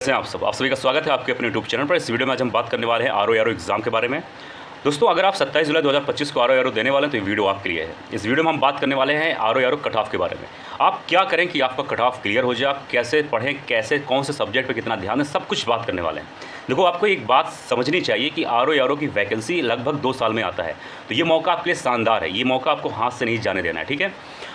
कैसे हैं आप सभी का स्वागत है आपके अपने यूट्यूब चैनल पर। इस वीडियो में आज हम बात करने वाले हैं आर ओ एग्ज़ाम के बारे में। दोस्तों, अगर आप 27 जुलाई 2025 को आर ओ देने वाले हैं तो ये वीडियो आपके लिए है। इस वीडियो में हम बात करने वाले हैं आर ओ कट ऑफ के बारे में। आप क्या करें कि आपका कट ऑफ क्लियर हो जाए, आप कैसे पढ़ें, कैसे कौन से सब्जेक्ट पर कितना ध्यान दें, सब कुछ बात करने वाले हैं। देखो, आपको एक बात समझनी चाहिए कि आर ओ की वैकेंसी लगभग 2 साल में आता है, तो ये मौका आपके लिए शानदार है। ये मौका आपको हाथ से नहीं जाने देना है, ठीक है।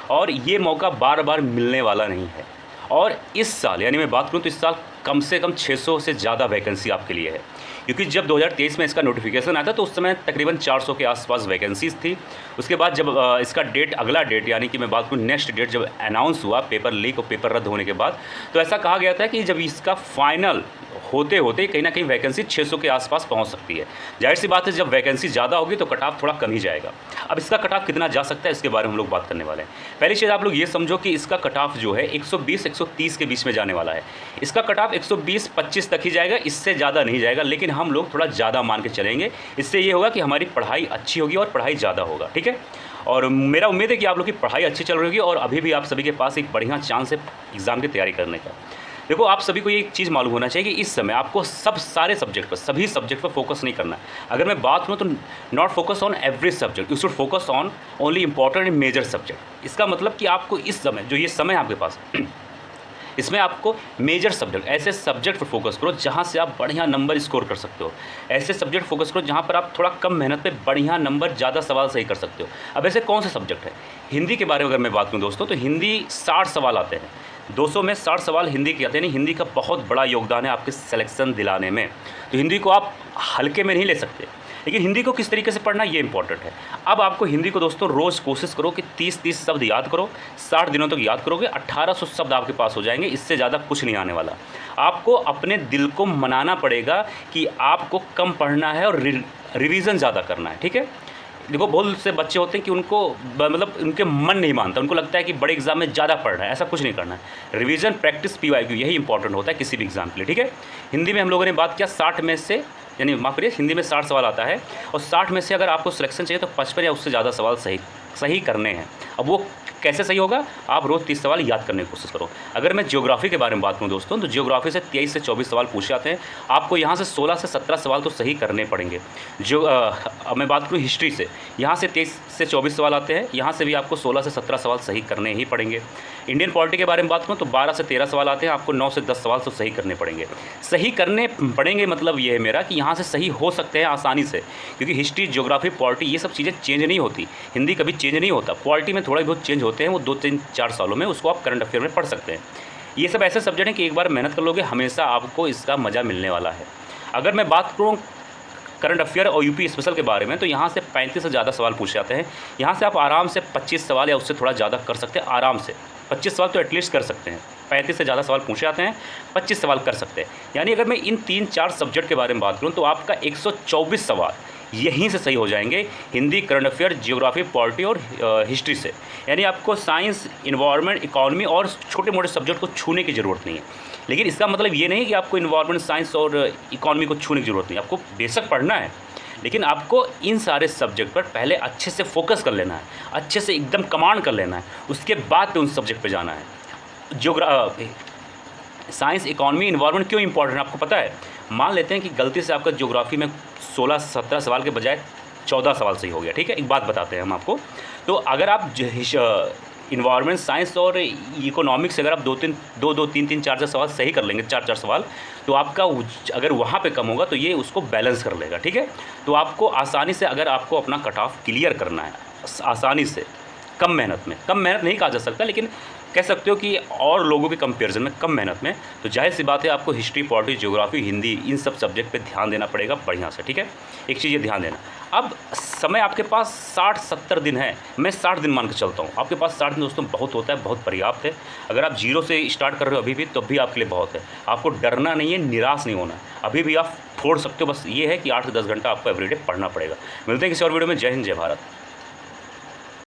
और ये मौका बार बार मिलने वाला नहीं है। और इस साल, यानी मैं बात करूं तो इस साल कम से कम 600 से ज़्यादा वैकेंसी आपके लिए है, क्योंकि जब 2023 में इसका नोटिफिकेशन आया था तो उस समय तकरीबन 400 के आसपास वैकेंसीज़ थी। उसके बाद जब इसका डेट, अगला डेट, यानी कि मैं बात करूँ नेक्स्ट डेट, जब अनाउंस हुआ पेपर लीक और पेपर रद्द होने के बाद, तो ऐसा कहा गया था कि जब इसका फाइनल होते होते कहीं ना कहीं वैकेंसी 600 के आसपास पहुंच सकती है। जाहिर सी बात है, जब वैकेंसी ज़्यादा होगी तो कट ऑफ थोड़ा कम ही जाएगा। अब इसका कट ऑफ कितना जा सकता है, इसके बारे में हम लोग बात करने वाले हैं। पहली चीज़ आप लोग ये समझो कि इसका कट ऑफ जो है 120-130 के बीच में जाने वाला है। इसका कट ऑफ 120-25 तक ही जाएगा, इससे ज़्यादा नहीं जाएगा, लेकिन हम लोग थोड़ा ज़्यादा मान के चलेंगे। इससे ये होगा कि हमारी पढ़ाई अच्छी होगी और पढ़ाई ज़्यादा होगा, ठीक है। और मेरा उम्मीद है कि आप लोग की पढ़ाई अच्छी चल रही होगी और अभी भी आप सभी के पास एक बढ़िया चांस है एग्ज़ाम की तैयारी करने का। देखो, आप सभी को ये एक चीज़ मालूम होना चाहिए कि इस समय आपको सारे सब्जेक्ट पर, सभी सब्जेक्ट पर फोकस नहीं करना है। अगर मैं बात करूँ तो not focus on every subject, you should focus on only important and major subject. इसका मतलब कि आपको इस समय, जो ये समय आपके पास इसमें आपको मेजर सब्जेक्ट, ऐसे सब्जेक्ट पर फोकस करो जहाँ से आप बढ़िया नंबर स्कोर कर सकते हो। ऐसे सब्जेक्ट फोकस करो जहाँ पर आप थोड़ा कम मेहनत पे बढ़िया नंबर, ज़्यादा सवाल सही कर सकते हो। अब ऐसे कौन से सब्जेक्ट है? हिंदी के बारे में अगर मैं बात करूँ दोस्तों, तो हिंदी 60 सवाल आते हैं, 200 में 60 सवाल हिंदी के आते हैं। हिंदी का बहुत बड़ा योगदान है आपके सिलेक्शन दिलाने में, तो हिंदी को आप हल्के में नहीं ले सकते। लेकिन हिंदी को किस तरीके से पढ़ना, ये इंपॉर्टेंट है। अब आपको हिंदी को दोस्तों रोज़ कोशिश करो कि 30-30 शब्द याद करो। 60 दिनों तक याद करोगे, 1800 शब्द आपके पास हो जाएंगे। इससे ज़्यादा कुछ नहीं आने वाला। आपको अपने दिल को मनाना पड़ेगा कि आपको कम पढ़ना है और रिवीजन ज़्यादा करना है, ठीक है। देखो, बहुत से बच्चे होते हैं कि उनको मतलब उनके मन नहीं मानता, उनको लगता है कि बड़े एग्जाम में ज़्यादा पढ़ रहा है। ऐसा कुछ नहीं करना है। रिवीजन, प्रैक्टिस, PYQ, यही इंपॉर्टेंट होता है किसी भी एग्जाम के लिए, ठीक है। हिंदी में हम लोगों ने बात किया 60 में से, यानी माफ करिए, हिंदी में 60 सवाल आता है और 60 में से अगर आपको सिलेक्शन चाहिए तो 55 या उससे ज़्यादा सवाल सही करने हैं। अब वो कैसे सही होगा? आप रोज़ 30 सवाल याद करने की कोशिश करो। अगर मैं ज्योग्राफी के बारे में बात करूँ दोस्तों, तो ज्योग्राफी से 23 से 24 सवाल पूछे जाते हैं। आपको यहाँ से 16 से 17 सवाल तो सही करने पड़ेंगे। अब मैं बात करूँ हिस्ट्री से, यहाँ से 23 से 24 सवाल आते हैं, यहाँ से भी आपको 16 से 17 सवाल सही करने ही पड़ेंगे। इंडियन पॉलिटी के बारे में बात करूँ तो 12 से 13 सवाल आते हैं, आपको 9 से 10 सवाल तो सही करने पड़ेंगे। सही करने पड़ेंगे मतलब ये है मेरा कि यहाँ से सही हो सकते हैं आसानी से, क्योंकि हिस्ट्री, ज्योग्राफी, पॉलिटी, ये सब चीज़ें चेंज नहीं होती। हिंदी कभी चेंज नहीं होता। पॉलिटी में थोड़ा बहुत चेंज होते हैं, वो 2-3-4 सालों में, उसको आप करंट अफेयर में पढ़ सकते हैं। ये सब ऐसे सब्जेक्ट हैं कि एक बार मेहनत कर लोगे, हमेशा आपको इसका मज़ा मिलने वाला है। अगर मैं बात करूँ करंट अफेयर और यूपी स्पेशल के बारे में, तो यहाँ से 35 से ज़्यादा सवाल पूछे जाते हैं। यहाँ से आप आराम से 25 सवाल या उससे थोड़ा ज़्यादा कर सकते हैं। आराम से 25 सवाल तो एटलीस्ट कर सकते हैं। 35 से ज़्यादा सवाल पूछे जाते हैं, 25 सवाल कर सकते हैं। यानी अगर मैं इन 3-4 सब्जेक्ट के बारे में बात करूँ तो आपका 124 सवाल यहीं से सही हो जाएंगे, Hindi, current affair, geography, polity और हिस्ट्री से। यानी आपको साइंस, इन्वायरमेंट, इकोनॉमी और छोटे मोटे सब्जेक्ट को छूने की ज़रूरत नहीं है। लेकिन इसका मतलब ये नहीं कि आपको इन्वायरमेंट, साइंस और इकोनॉमी को छूने की ज़रूरत नहीं है। आपको बेशक पढ़ना है, लेकिन आपको इन सारे सब्जेक्ट पर पहले अच्छे से फोकस कर लेना है, अच्छे से एकदम कमांड कर लेना है, उसके बाद उन सब्जेक्ट पर जाना है। साइंस, इकोनॉमी, इन्वायरमेंट क्यों इंपॉर्टेंट है आपको पता है? मान लेते हैं कि गलती से आपका ज्योग्राफी में 16-17 सवाल के बजाय 14 सवाल सही हो गया, ठीक है। एक बात बताते हैं हम आपको, तो अगर आप इन्वायरमेंट, साइंस और इकोनॉमिक्स से अगर आप 3-4 सवाल सही कर लेंगे, 4-4 सवाल, तो आपका अगर वहाँ पे कम होगा तो ये उसको बैलेंस कर लेगा, ठीक है। तो आपको आसानी से, अगर आपको अपना कट ऑफ क्लियर करना है आसानी से, कम मेहनत नहीं कहा जा सकता, लेकिन कह सकते हो कि और लोगों के कंपैरिजन में कम मेहनत में, तो जाहिर सी बात है आपको हिस्ट्री, पॉलिटी, ज्योग्राफी, हिंदी, इन सब सब्जेक्ट पे ध्यान देना पड़ेगा बढ़िया से, ठीक है। एक चीज़ ये ध्यान देना, अब समय आपके पास 60-70 दिन है। मैं 60 दिन मान के चलता हूँ। आपके पास 60 दिन दोस्तों बहुत होता है, बहुत पर्याप्त है। अगर आप 0 से स्टार्ट कर रहे हो अभी भी, तो भी आपके लिए बहुत है। आपको डरना नहीं है, निराश नहीं होना है, अभी भी आप फोड़ सकते हो। बस ये है कि 8 से 10 घंटा आपको एवरीडे पढ़ना पड़ेगा। मिलते हैं किसी और वीडियो में। जय हिंद, जय भारत।